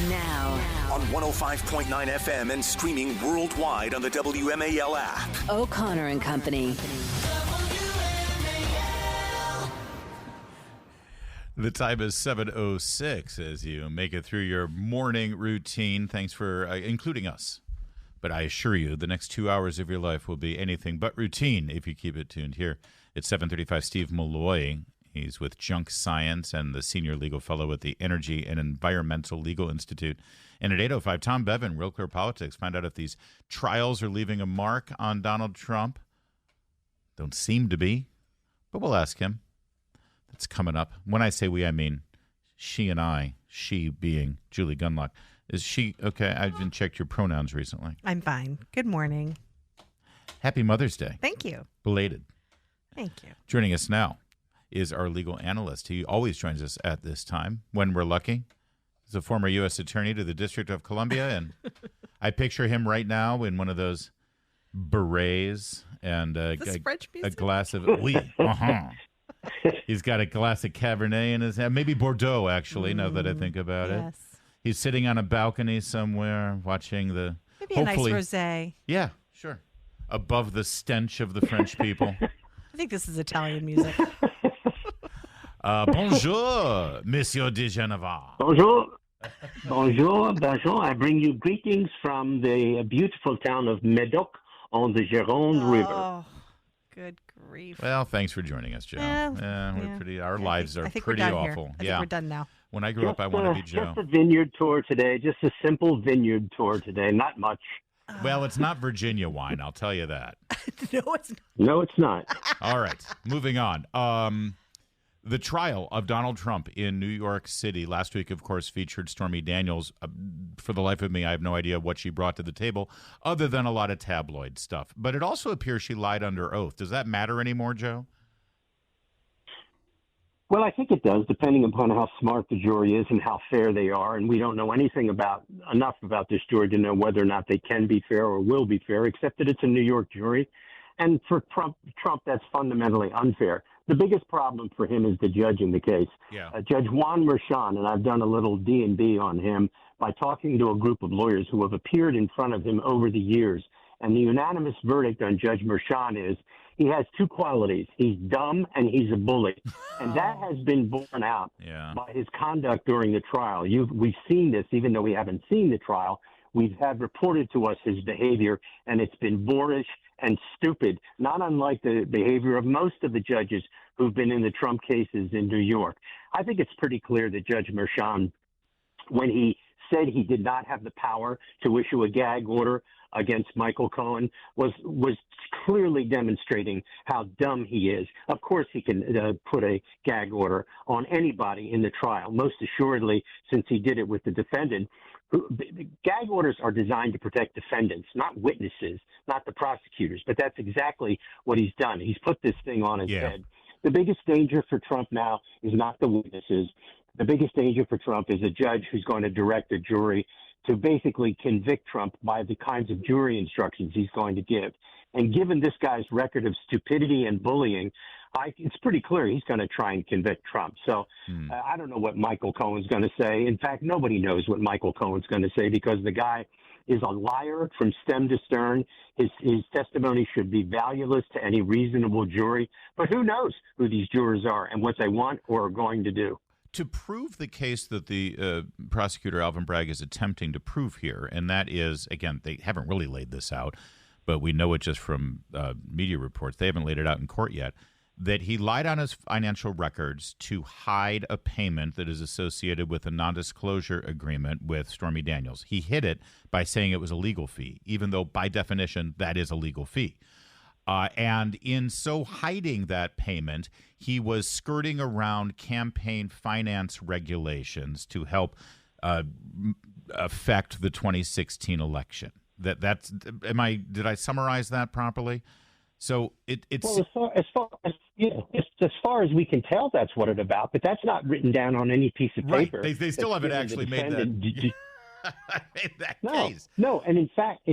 Now. On 105.9 FM and streaming worldwide on the WMAL app. O'Connor and Company. The time is 7:06 as you make it through your morning routine. Thanks for including us. But I assure you, the next 2 hours of your life will be anything but routine if you keep it tuned here. It's 7:35. Steve Milloy. He's with Junk Science and the senior legal fellow at the Energy and Environmental Legal Institute. And at 8:05, Tom Bevan, Real Clear Politics, find out if these trials are leaving a mark on Donald Trump. Don't seem to be, but we'll ask him. That's coming up. When I say we, I mean she and I, she being Julie Gunlock. Is she okay? I haven't checked your pronouns recently. I'm fine. Good morning. Happy Mother's Day. Thank you. Belated. Thank you. Joining us now is our legal analyst. He always joins us at this time when we're lucky. He's a former U.S. attorney to the District of Columbia, and I picture him right now in one of those berets and a glass of He's got a glass of Cabernet in his hand, maybe Bordeaux, actually, now that I think about it. He's sitting on a balcony somewhere watching the... Maybe a nice rosé. Yeah, sure. Above the stench of the French people. I think this is Italian music. Bonjour, Monsieur diGenova. Bonjour. Bonjour. I bring you greetings from the beautiful town of Médoc on the Gironde River. Oh, good grief. Well, thanks for joining us, Joe. Our lives are pretty awful. I think we're done now. When I grew up, I wanted to be Joe. Just a vineyard tour today. Just a simple vineyard tour today. Not much. Well, it's not Virginia wine, I'll tell you that. No, it's not. No, it's not. All right, moving on. The trial of Donald Trump in New York City last week, of course, featured Stormy Daniels. For the life of me, I have no idea what she brought to the table other than a lot of tabloid stuff. But it also appears she lied under oath. Does that matter anymore, Joe? Well, I think it does, depending upon how smart the jury is and how fair they are. And we don't know anything enough about this jury to know whether or not they can be fair or will be fair, except that it's a New York jury. And for Trump, that's fundamentally unfair. The biggest problem for him is the judge in the case. Yeah. Judge Juan Merchan, and I've done a little D&B on him by talking to a group of lawyers who have appeared in front of him over the years. And the unanimous verdict on Judge Merchan is he has two qualities. He's dumb and he's a bully. And that has been borne out by his conduct during the trial. We've seen this, even though we haven't seen the trial. We've had reported to us his behavior, and it's been boorish and stupid, not unlike the behavior of most of the judges who've been in the Trump cases in New York. I think it's pretty clear that Judge Merchan, when he said he did not have the power to issue a gag order against Michael Cohen, was clearly demonstrating how dumb he is. Of course, he can put a gag order on anybody in the trial, most assuredly, since he did it with the defendant. Gag orders are designed to protect defendants, not witnesses, not the prosecutors. But that's exactly what he's done. He's put this thing on his head. The biggest danger for Trump now is not the witnesses. The biggest danger for Trump is a judge who's going to direct a jury to basically convict Trump by the kinds of jury instructions he's going to give. And given this guy's record of stupidity and bullying, it's pretty clear he's going to try and convict Trump. So I don't know what Michael Cohen's going to say. In fact, nobody knows what Michael Cohen's going to say because the guy is a liar from stem to stern. His testimony should be valueless to any reasonable jury. But who knows who these jurors are and what they want or are going to do. To prove the case that the prosecutor Alvin Bragg is attempting to prove here, and that is, again, they haven't really laid this out, but we know it just from media reports. They haven't laid it out in court yet, that he lied on his financial records to hide a payment that is associated with a non-disclosure agreement with Stormy Daniels. He hid it by saying it was a legal fee, even though by definition that is a legal fee. And in so hiding that payment, he was skirting around campaign finance regulations to help affect the 2016 election. Did I summarize that properly? So it's well, as far as we can tell, that's what it's about. But that's not written down on any piece of paper. Right. They still haven't actually made that case. No, and in fact,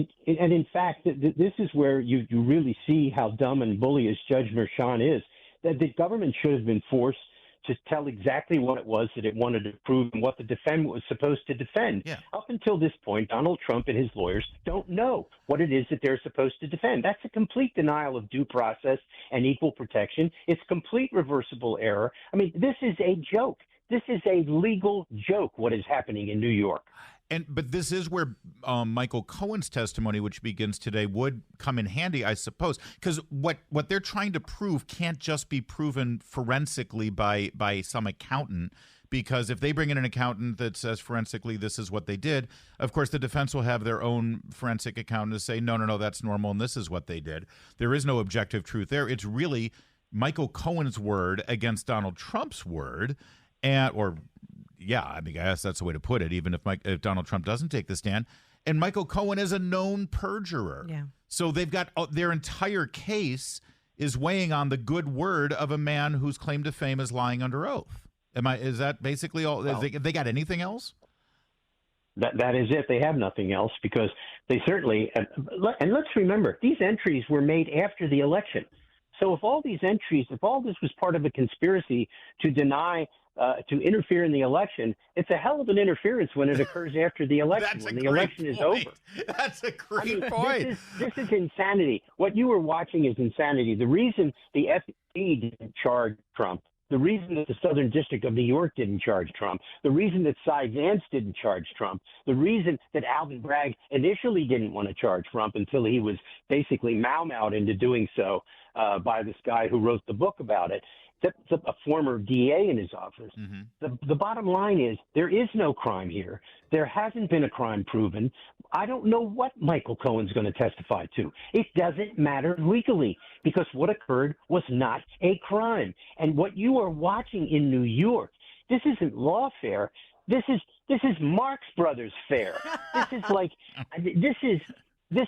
this is where you really see how dumb and bullyish Judge Merchan is. That the government should have been forced to tell exactly what it was that it wanted to prove and what the defendant was supposed to defend. Yeah. Up until this point, Donald Trump and his lawyers don't know what it is that they're supposed to defend. That's a complete denial of due process and equal protection. It's complete reversible error. I mean, this is a joke. This is a legal joke, what is happening in New York. But this is where Michael Cohen's testimony, which begins today, would come in handy, I suppose, because what they're trying to prove can't just be proven forensically by some accountant. Because if they bring in an accountant that says forensically this is what they did, of course the defense will have their own forensic accountant to say no, that's normal and this is what they did. There is no objective truth there. It's really Michael Cohen's word against Donald Trump's word, Yeah, I mean, I guess that's the way to put it, even if Donald Trump doesn't take the stand. And Michael Cohen is a known perjurer. Yeah. So they've got their entire case is weighing on the good word of a man whose claim to fame is lying under oath. Is that basically all? Well, they got anything else? That is it. They have nothing else because they certainly, and let's remember, these entries were made after the election. So if all these entries, if all this was part of a conspiracy to deny, to interfere in the election, it's a hell of an interference when it occurs after the election, when the election is over. That's a great point. This is insanity. What you were watching is insanity. The reason the FBI didn't charge Trump, the reason that the Southern District of New York didn't charge Trump, the reason that Cy Vance didn't charge Trump, the reason that Alvin Bragg initially didn't want to charge Trump until he was basically mau-mau'd into doing so by this guy who wrote the book about it, that's a former DA in his office. Mm-hmm. The bottom line is there is no crime here. There hasn't been a crime proven. I don't know what Michael Cohen's going to testify to. It doesn't matter legally because what occurred was not a crime. And what you are watching in New York, this isn't lawfare. This is Marx Brothers fare. This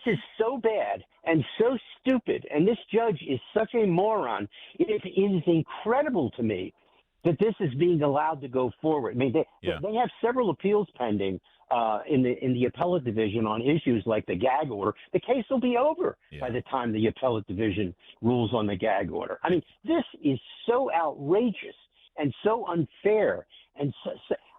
is so bad and so stupid, and this judge is such a moron. It is incredible to me that this is being allowed to go forward. I mean, they have several appeals pending in the appellate division on issues like the gag order. The case will be over by the time the appellate division rules on the gag order. I mean, this is so outrageous and so unfair. And so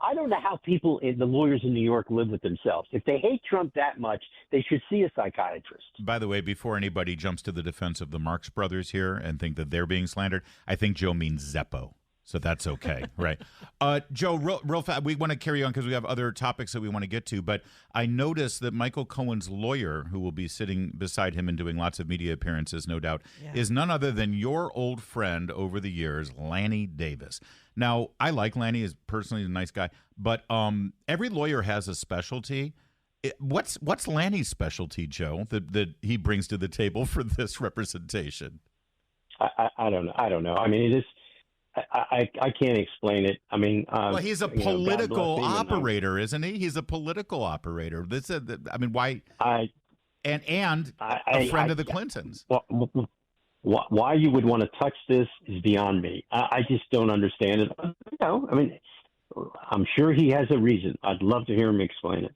I don't know how the lawyers in New York live with themselves. If they hate Trump that much, they should see a psychiatrist. By the way, before anybody jumps to the defense of the Marx Brothers here and think that they're being slandered, I think Joe means Zeppo. So that's okay, right? Joe, real fast, we want to carry on because we have other topics that we want to get to. But I noticed that Michael Cohen's lawyer, who will be sitting beside him and doing lots of media appearances, no doubt, is none other than your old friend over the years, Lanny Davis. Now, I like Lanny, is personally a nice guy, but every lawyer has a specialty. What's Lanny's specialty, Joe, that he brings to the table for this representation? I don't know. I mean, it is. I can't explain it. I mean, well, he's a political operator, isn't he? He's a political operator. Why? And a friend of the Clintons. Why you would want to touch this is beyond me. I just don't understand it. I mean, I'm sure he has a reason. I'd love to hear him explain it.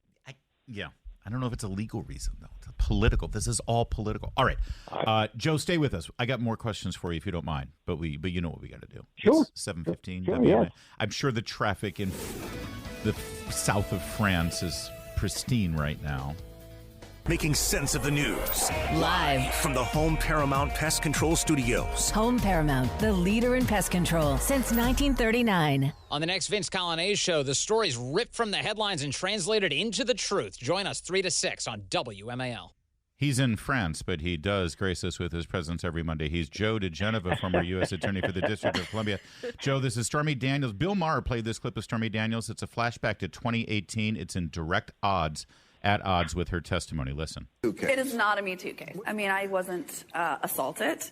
I don't know if it's a legal reason, though. It's political. This is all political. All right. Joe, stay with us. I got more questions for you if you don't mind, but you know what we got to do. Sure. It's 7:15. Sure, yes. I'm sure the traffic in the south of France is pristine right now. Making sense of the news. Live from the Home Paramount Pest Control Studios. Home Paramount, the leader in pest control since 1939. On the next Vince Coglianese show, the stories ripped from the headlines and translated into the truth. Join us 3 to 6 on WMAL. He's in France, but he does grace us with his presence every Monday. He's Joe diGenova, former U.S. Attorney for the District of Columbia. Joe, this is Stormy Daniels. Bill Maher played this clip of Stormy Daniels. It's a flashback to 2018. It's in direct odds. At odds with her testimony. Listen. It is not a Me Too case. I mean, I wasn't assaulted.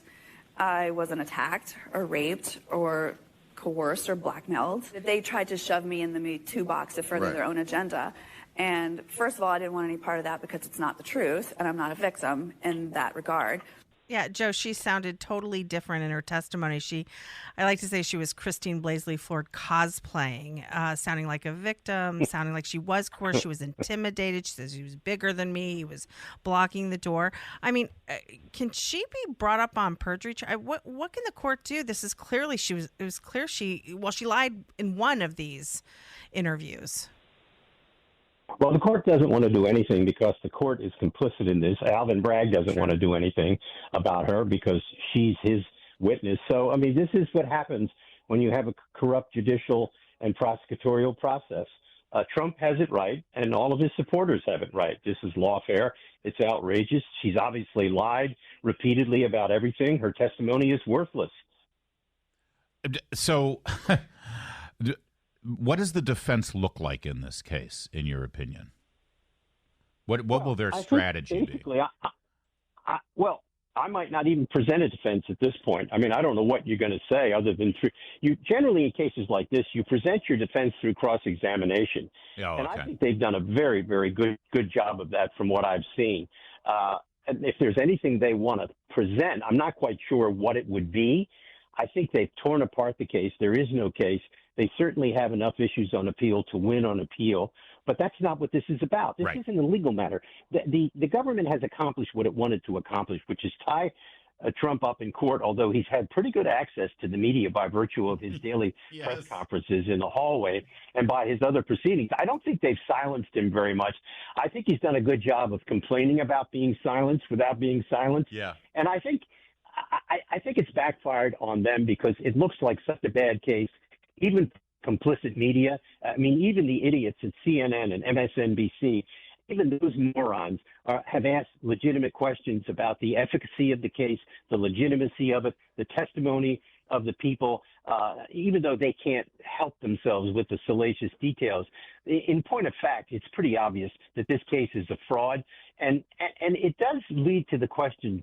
I wasn't attacked or raped or coerced or blackmailed. They tried to shove me in the Me Too box to further their own agenda. And first of all, I didn't want any part of that because it's not the truth, and I'm not a victim in that regard. Yeah, Joe, she sounded totally different in her testimony. I like to say she was Christine Blasey Ford cosplaying, sounding like a victim, sounding like she was coerced, she was intimidated. She says he was bigger than me, he was blocking the door. I mean, can she be brought up on perjury? What can the court do? This is clearly she lied in one of these interviews. Well, the court doesn't want to do anything because the court is complicit in this. Alvin Bragg doesn't want to do anything about her because she's his witness. So, I mean, this is what happens when you have a corrupt judicial and prosecutorial process. Trump has it right, and all of his supporters have it right. This is lawfare. It's outrageous. She's obviously lied repeatedly about everything. Her testimony is worthless. So what does the defense look like in this case, in your opinion? What will their strategy be? I might not even present a defense at this point. I mean, I don't know what you're going to say other than you. Generally, in cases like this, you present your defense through cross-examination, and I think they've done a very, very good job of that from what I've seen. And if there's anything they want to present, I'm not quite sure what it would be. I think they've torn apart the case. There is no case. They certainly have enough issues on appeal to win on appeal, but that's not what this is about. This isn't a legal matter. The government has accomplished what it wanted to accomplish, which is tie Trump up in court, although he's had pretty good access to the media by virtue of his daily press conferences in the hallway and by his other proceedings. I don't think they've silenced him very much. I think he's done a good job of complaining about being silenced without being silenced. Yeah. And I think it's backfired on them because it looks like such a bad case. Even complicit media, I mean, even the idiots at CNN and MSNBC, even those morons have asked legitimate questions about the efficacy of the case, the legitimacy of it, the testimony of the people, even though they can't help themselves with the salacious details. In point of fact, it's pretty obvious that this case is a fraud. And it does lead to the question,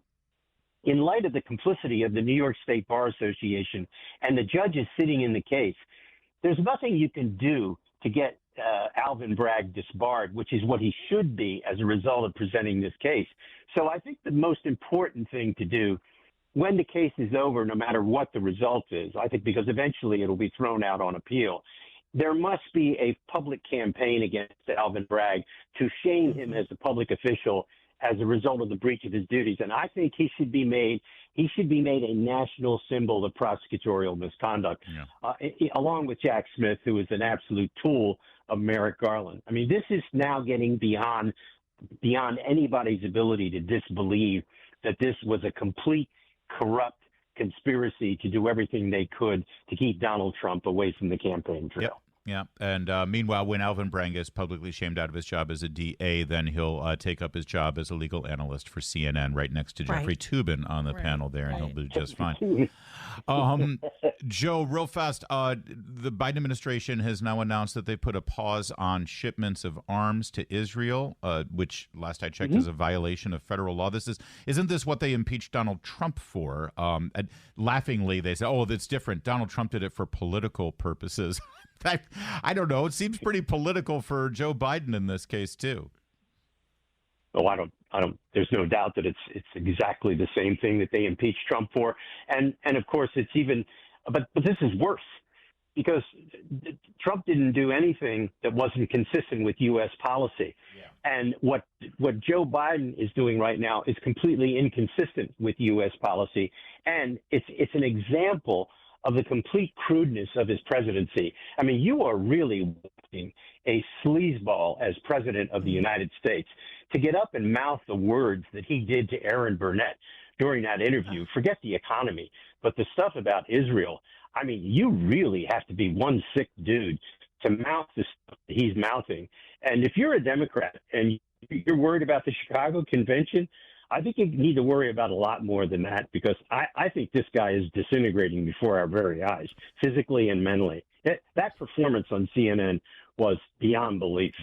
in light of the complicity of the New York State Bar Association and the judges sitting in the case, there's nothing you can do to get Alvin Bragg disbarred, which is what he should be as a result of presenting this case. So I think the most important thing to do when the case is over, no matter what the result is, I think because eventually it'll be thrown out on appeal, there must be a public campaign against Alvin Bragg to shame him as a public official as a result of the breach of his duties. And I think he should be made a national symbol of prosecutorial misconduct, along with Jack Smith, who is an absolute tool of Merrick Garland. I mean, this is now getting beyond anybody's ability to disbelieve that this was a complete corrupt conspiracy to do everything they could to keep Donald Trump away from the campaign trail. Yeah, and meanwhile, when Alvin Bragg is publicly shamed out of his job as a DA, then he'll take up his job as a legal analyst for CNN right next to Jeffrey Toobin on the panel there, and he'll do just fine. Joe, real fast, the Biden administration has now announced that they put a pause on shipments of arms to Israel, which, last I checked, is a violation of federal law. Isn't this what they impeached Donald Trump for? And laughingly, they say, oh, that's different. Donald Trump did it for political purposes. I don't know. It seems pretty political for Joe Biden in this case too. Oh, I don't. There's no doubt that it's exactly the same thing that they impeached Trump for, and of course it's even. But this is worse because Trump didn't do anything that wasn't consistent with U.S. policy, and what Joe Biden is doing right now is completely inconsistent with U.S. policy, and it's an example of the complete crudeness of his presidency. I mean, you are really watching a sleazeball as president of the United States to get up and mouth the words that he did to Aaron Burnett during that interview. Forget the economy, but the stuff about Israel. I mean, you really have to be one sick dude to mouth the stuff that he's mouthing. And if you're a Democrat and you're worried about the Chicago Convention, I think you need to worry about a lot more than that because I think this guy is disintegrating before our very eyes, physically and mentally. That performance on CNN was beyond belief.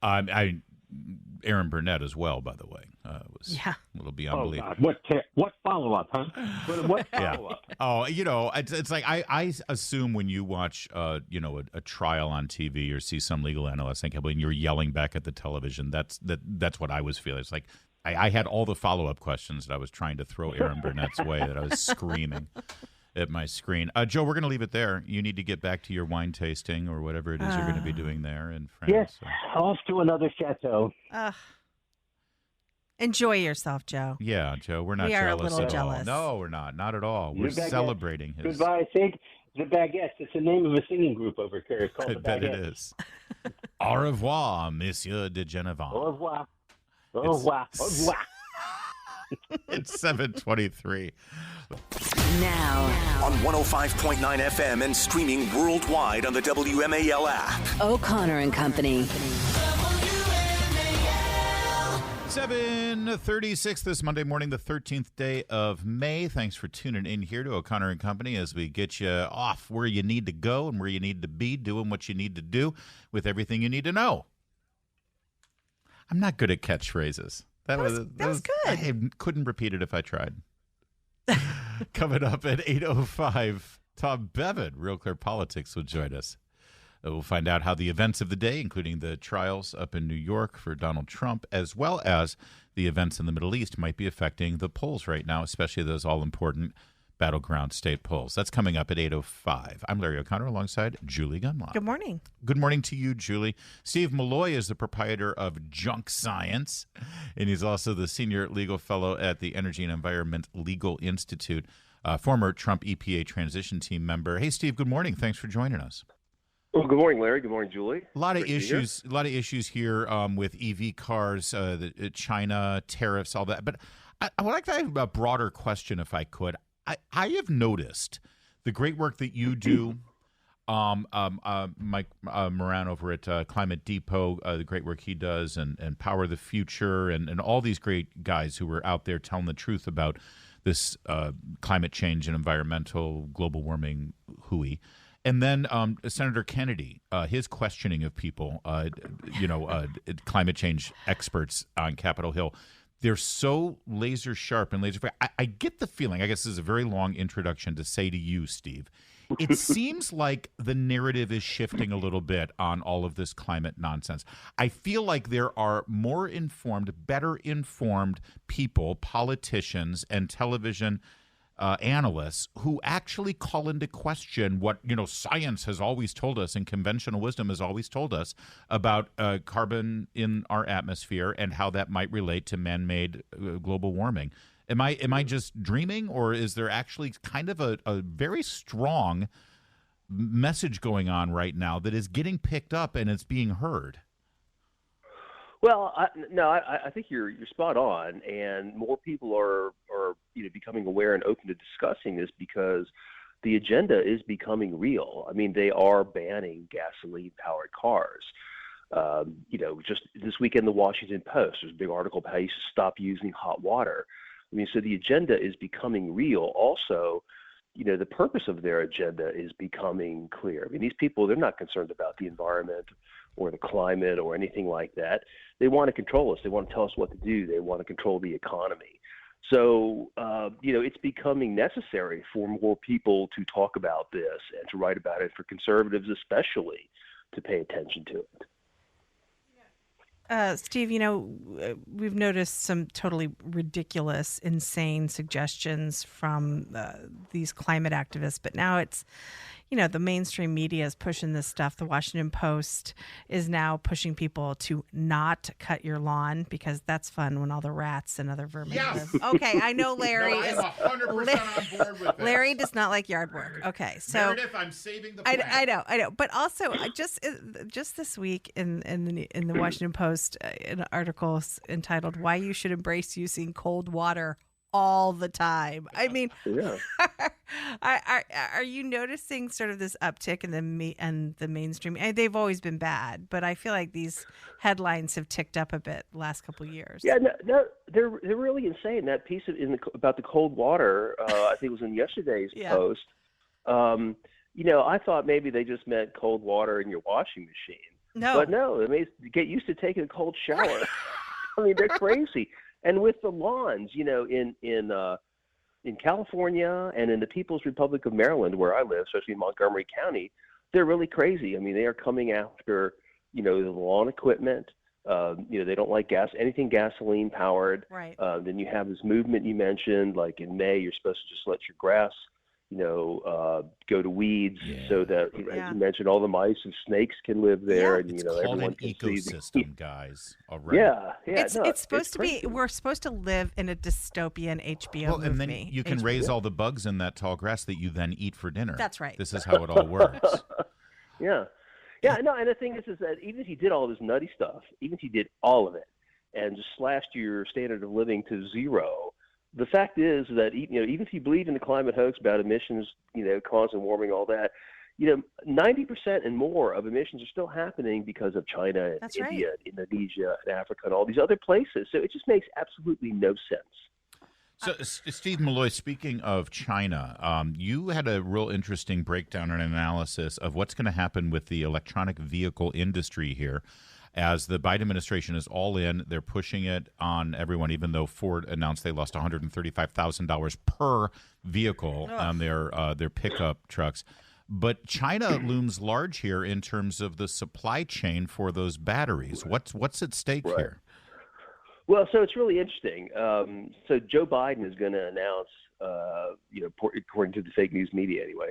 Yeah. Aaron Burnett as well, by the way, was a little beyond belief. God. What follow-up, huh? What follow-up? Oh, it's like I assume when you watch, a trial on TV or see some legal analyst and you're yelling back at the television, that's what I was feeling. It's like, I had all the follow-up questions that I was trying to throw Aaron Burnett's way that I was screaming at my screen. Joe, we're going to leave it there. You need to get back to your wine tasting or whatever it is you're going to be doing there in France. Yes, So. off to another chateau. Enjoy yourself, Joe. Yeah, Joe, we're not We are a jealous little at jealous. all. No, we're not at all. We're celebrating his. Goodbye. I think the Baguettes. It's the name of a singing group over here. It's called I the bet it Baguettes. is. Au revoir, Monsieur diGenova. Au revoir. Au revoir. Au revoir. It's 7:23. Now, On 105.9 FM and streaming worldwide on the WMAL app. O'Connor and Company. 7:36 this Monday morning, the 13th day of May. Thanks for tuning in here to O'Connor and Company as we get you off where you need to go and where you need to be, doing what you need to do with everything you need to know. I'm not good at catchphrases. That was good. I couldn't repeat it if I tried. Coming up at 8:05, Tom Bevan, Real Clear Politics, will join us. We'll find out how the events of the day, including the trials up in New York for Donald Trump, as well as the events in the Middle East, might be affecting the polls right now, especially those all-important battleground state polls. That's coming up at 8:05. I'm Larry O'Connor alongside Julie Gunlock. Good morning. Good morning to you, Julie. Steve Milloy is the proprietor of Junk Science, and he's also the senior legal fellow at the Energy and Environment Legal Institute, former Trump EPA Transition Team member. Hey, Steve, good morning. Thanks for joining us. Well, good morning, Larry. Good morning, Julie. A lot of issues here with EV cars, China, tariffs, all that. But I would like to have a broader question, if I could. I have noticed the great work that you do, Mike Moran over at Climate Depot, the great work he does, and Power the Future, and all these great guys who are out there telling the truth about this climate change and environmental global warming hooey. And then Senator Kennedy, his questioning of people, climate change experts on Capitol Hill. They're so laser sharp and laser. I get the feeling, I guess this is a very long introduction to say to you, Steve, it seems like the narrative is shifting a little bit on all of this climate nonsense. I feel like there are more informed, better informed people, politicians, and television analysts who actually call into question what science has always told us and conventional wisdom has always told us about carbon in our atmosphere and how that might relate to man-made global warming. Am I just dreaming, or is there actually kind of a very strong message going on right now that is getting picked up and it's being heard? Well, I think you're spot on, and more people are becoming aware and open to discussing this because the agenda is becoming real. I mean, they are banning gasoline-powered cars. Just this week in the Washington Post, there's a big article about how you should stop using hot water. I mean, so the agenda is becoming real. Also, the purpose of their agenda is becoming clear. I mean, these people, they're not concerned about the environment or the climate or anything like that. They want to control us. They want to tell us what to do. They want to control the economy. So, it's becoming necessary for more people to talk about this and to write about it, for conservatives especially to pay attention to it. Steve, we've noticed some totally ridiculous, insane suggestions from these climate activists, but now it's, the mainstream media is pushing this stuff. The Washington Post is now pushing people to not cut your lawn because that's fun when all the rats and other vermin live. Okay, I know Larry is 100% on board with it. Larry does not like yard work. Okay, so Meredith, I'm saving the planet. I know. But also, just this week in the Washington Post, an article entitled "Why You Should Embrace Using Cold Water All the Time." I mean, yeah. Are you noticing sort of this uptick in the mainstream? They've always been bad, but I feel like these headlines have ticked up a bit the last couple of years. Yeah, no, they're really insane. That piece about the cold water, I think it was in yesterday's Post. I thought maybe they just meant cold water in your washing machine. No, but no, I mean, get used to taking a cold shower. I mean, they're crazy. And with the lawns, in California and in the People's Republic of Maryland, where I live, especially in Montgomery County, they're really crazy. I mean, they are coming after, the lawn equipment. They don't like anything gasoline powered. Right. Then you have this movement you mentioned, like in May, you're supposed to just let your grass, go to weeds, so that, as you mentioned, all the mice and snakes can live there, and it's everyone called an can ecosystem, see guys. Already. It's supposed to be. We're supposed to live in a dystopian HBO movie. And then you can raise all the bugs in that tall grass that you then eat for dinner. That's right. This is how it all works. No, and the thing is that even if you did all this nutty stuff, even if you did all of it, and just slashed your standard of living to zero, the fact is that even if you believe in the climate hoax about emissions, causing warming, all that, 90% and more of emissions are still happening because of China and India, and Indonesia, and Africa, and all these other places. So it just makes absolutely no sense. So, Steve Milloy, speaking of China, you had a real interesting breakdown and analysis of what's going to happen with the electronic vehicle industry here. As the Biden administration is all in, they're pushing it on everyone, even though Ford announced they lost $135,000 per vehicle on their pickup trucks. But China looms large here in terms of the supply chain for those batteries. What's at stake here? Well, so it's really interesting. So Joe Biden is going to announce, according to the fake news media anyway,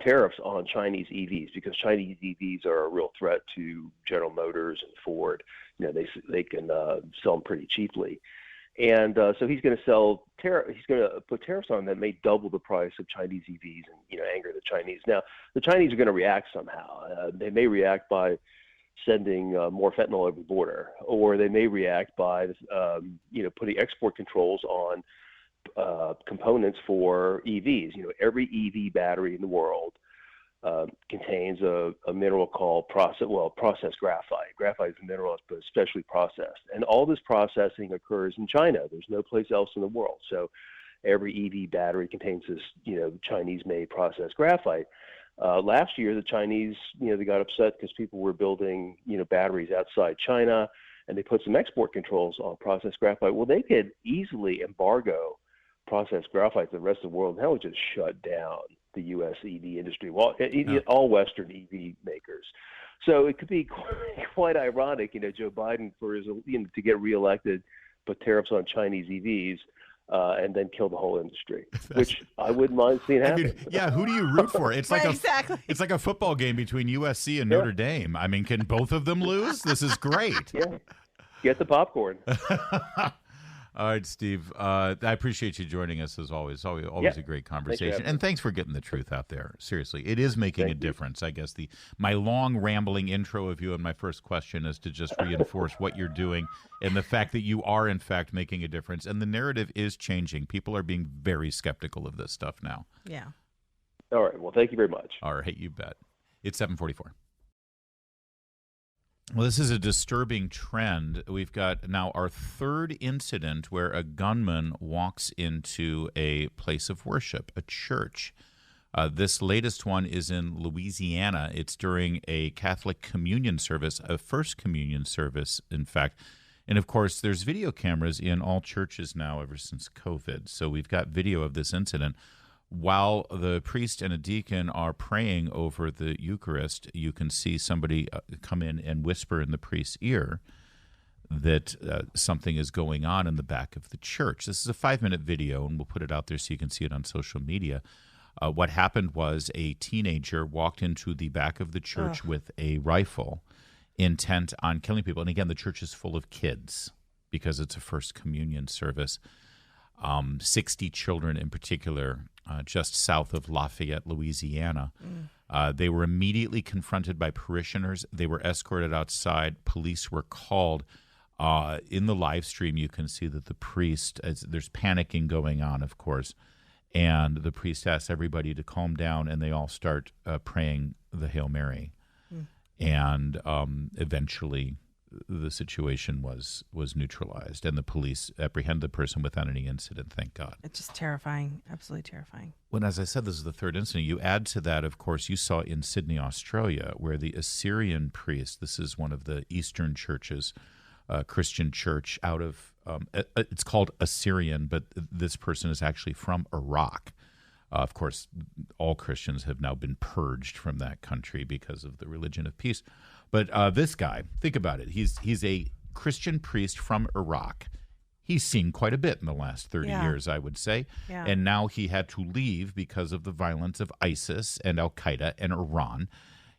tariffs on Chinese EVs, because Chinese EVs are a real threat to General Motors and Ford. They can sell them pretty cheaply, and so he's going to put tariffs on that may double the price of Chinese EVs and anger the Chinese. Now the Chinese are going to react somehow. They may react by sending more fentanyl over the border, or they may react by putting export controls on components for EVs. Every EV battery in the world contains a mineral called processed graphite. Graphite is a mineral but especially processed, and all this processing occurs in China. There's no place else in the world. So every EV battery contains this Chinese-made processed graphite. Last year, the Chinese, they got upset because people were building, batteries outside China, and they put some export controls on processed graphite. Well, they could easily embargo processed graphite to the rest of the world, and that would just shut down the U.S. EV industry, all Western EV makers. So it could be quite ironic, Joe Biden, for his, to get reelected, put tariffs on Chinese EVs. And then kill the whole industry, which I wouldn't mind seeing happen. Who do you root for? It's like it's like a football game between USC and Notre Dame. I mean, can both of them lose? This is great. Get the popcorn. All right, Steve. I appreciate you joining us as always. Always a great conversation, and thanks for getting the truth out there. Seriously, it is making a difference. I guess my long rambling intro of you and my first question is to just reinforce what you're doing and the fact that you are in fact making a difference. And the narrative is changing. People are being very skeptical of this stuff now. Yeah. All right. Well, thank you very much. All right, you bet. It's 7:44. Well, this is a disturbing trend. We've got now our third incident where a gunman walks into a place of worship, a church. This latest one is in Louisiana. It's during a Catholic communion service, a first communion service, in fact. And, of course, there's video cameras in all churches now ever since COVID. So we've got video of this incident. While the priest and a deacon are praying over the Eucharist, you can see somebody come in and whisper in the priest's ear that something is going on in the back of the church. This is a 5-minute video, and we'll put it out there so you can see it on social media. What happened was a teenager walked into the back of the church with a rifle, intent on killing people. And again, the church is full of kids because it's a first communion service. 60 children in particular, just south of Lafayette, Louisiana. They were immediately confronted by parishioners. They were escorted outside. Police were called. In the live stream, you can see that the priest, there's panicking going on, of course, and the priest asks everybody to calm down, and they all start praying the Hail Mary. And eventually the situation was neutralized, and the police apprehended the person without any incident, thank God. It's just terrifying, absolutely terrifying. When, as I said, this is the third incident. You add to that, of course, you saw in Sydney, Australia, where the Assyrian priest, this is one of the Eastern churches, Christian church out of, it's called Assyrian, but this person is actually from Iraq. Of course, all Christians have now been purged from that country because of the religion of peace. But this guy, think about it. He's a Christian priest from Iraq. He's seen quite a bit in the last 30 years, I would say. Yeah. And now he had to leave because of the violence of ISIS and Al-Qaeda and Iran.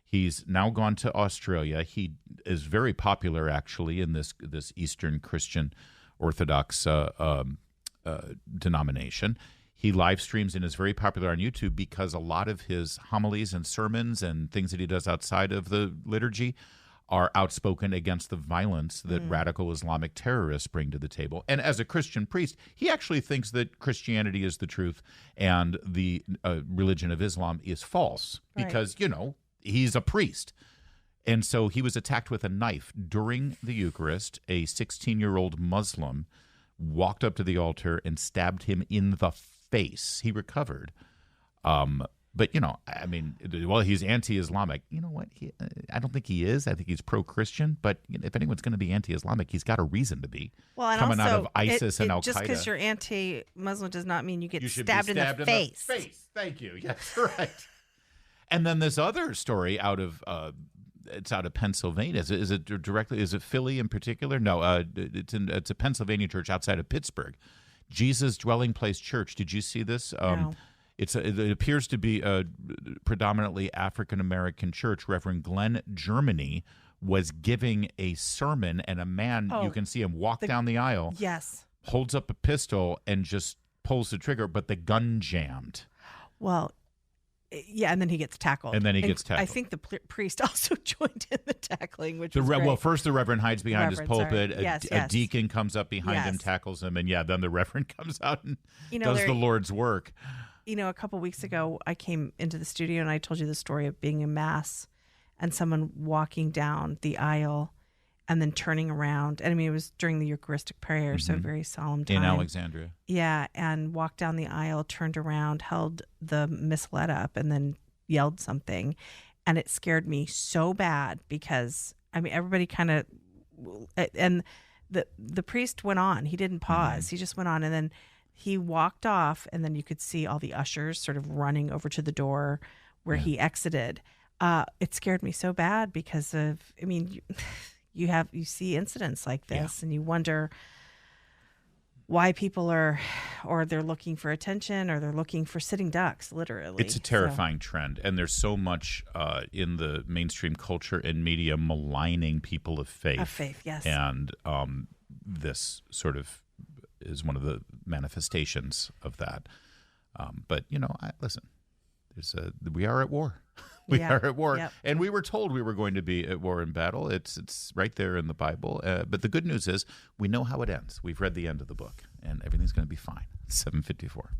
He's now gone to Australia. He is very popular, actually, in this Eastern Christian Orthodox denomination. He live streams and is very popular on YouTube because a lot of his homilies and sermons and things that he does outside of the liturgy are outspoken against the violence that radical Islamic terrorists bring to the table. And as a Christian priest, he actually thinks that Christianity is the truth and the religion of Islam is false because, he's a priest. And so he was attacked with a knife during the Eucharist. A 16-year-old Muslim walked up to the altar and stabbed him in the face. He recovered. But, he's anti-Islamic. You know what? I don't think he is. I think he's pro-Christian. But if anyone's going to be anti-Islamic, he's got a reason to be. Well, and coming also, out of ISIS and Al-Qaeda. Just because you're anti-Muslim does not mean you get stabbed in the face. Thank you. Yes, right. And then this other story it's out of Pennsylvania. Is it Philly in particular? No, it's a Pennsylvania church outside of Pittsburgh. Jesus Dwelling Place Church. Did you see this? No. It appears to be a predominantly African-American church. Reverend Glenn Germany was giving a sermon, and a man, you can see him walk down the aisle, holds up a pistol and just pulls the trigger, but the gun jammed. Well, yeah, and then he gets tackled. I think the priest also joined in the tackling, which was great. Well, first the reverend hides behind his pulpit. A deacon comes up behind him, tackles him, and then the reverend comes out and does the Lord's work. A couple weeks ago, I came into the studio and I told you the story of being in Mass and someone walking down the aisle and then turning around. And it was during the Eucharistic prayer, so a very solemn time. In Alexandria. Yeah, and walked down the aisle, turned around, held the missalette up, and then yelled something. And it scared me so bad because, everybody kind of, and the priest went on. He didn't pause. He just went on, and then he walked off, and then you could see all the ushers sort of running over to the door where he exited. It scared me so bad because of, you see incidents like this, and you wonder why people they're looking for attention or they're looking for sitting ducks, literally. It's a terrifying trend, and there's so much in the mainstream culture and media maligning people of faith. Of faith, yes. And this sort of is one of the manifestations of that. But listen, we are at war. We are at war, and we were told we were going to be at war and battle. It's right there in the Bible. But the good news is we know how it ends. We've read the end of the book, and everything's going to be fine. 7:54.